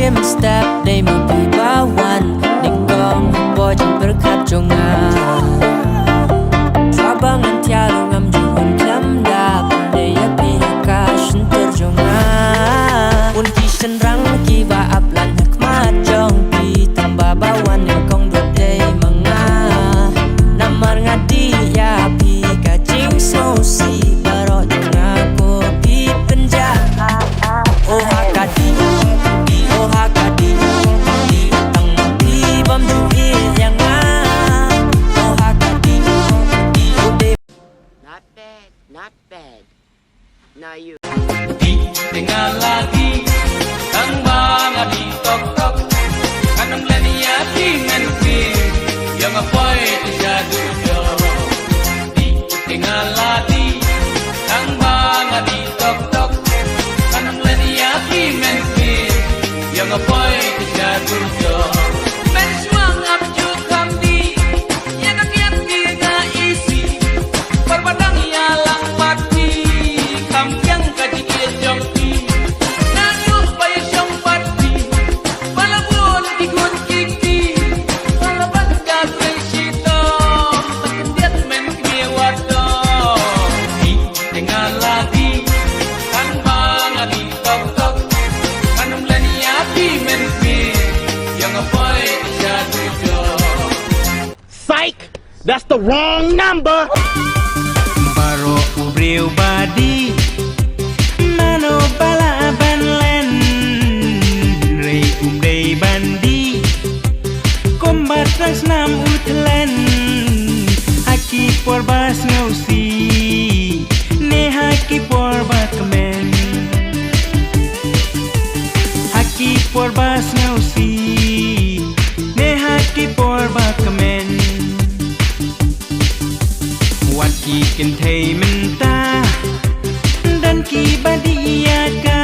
Game step day mapibawan Ninggong boy jeng berkacongan Trabangan tiaro ngam juhun klamda Pandaya pihakasun terjongan Un kishan rang kiba aplan hikmat jong pi Tamba bawan ninggong day mga Namar ngadi ya pi kajing sosi Barok jeng aku pi penjahat Oh hakadi Oh hakadi Di tang pi bam duhi yang Oh hakadi Di ude Not bad. Now you. Di tengah lagi Kang mga di tok-tok Kanang laniya di menfil Yang apoy terjadu Di tengah lagi Kang mga di tok-tok Kanang laniya di menfil Yang apoy terjadu Mensuang abju kamdi Yang kakiat kita isi Berbadang yalang mati Kampiang kajikir jongki Nanyuh bayi syong pati Balabun ikut kiki Balaban kakil sito Takendiat men kmiwado Di tengah lagi Kan banga di tok-tok Kanam lani api menfil Yang apoy jatuh Psych! That's the wrong number! Baro ubreu badi Mano bala banlen Rei umdei bandi Kombat transnam utlen Haki porbas ngausi Ne haki porbat kemen Haki porbas ngausi Ne haki porbat kemen Wat ki kan thei men ta Dan ki badi ya ka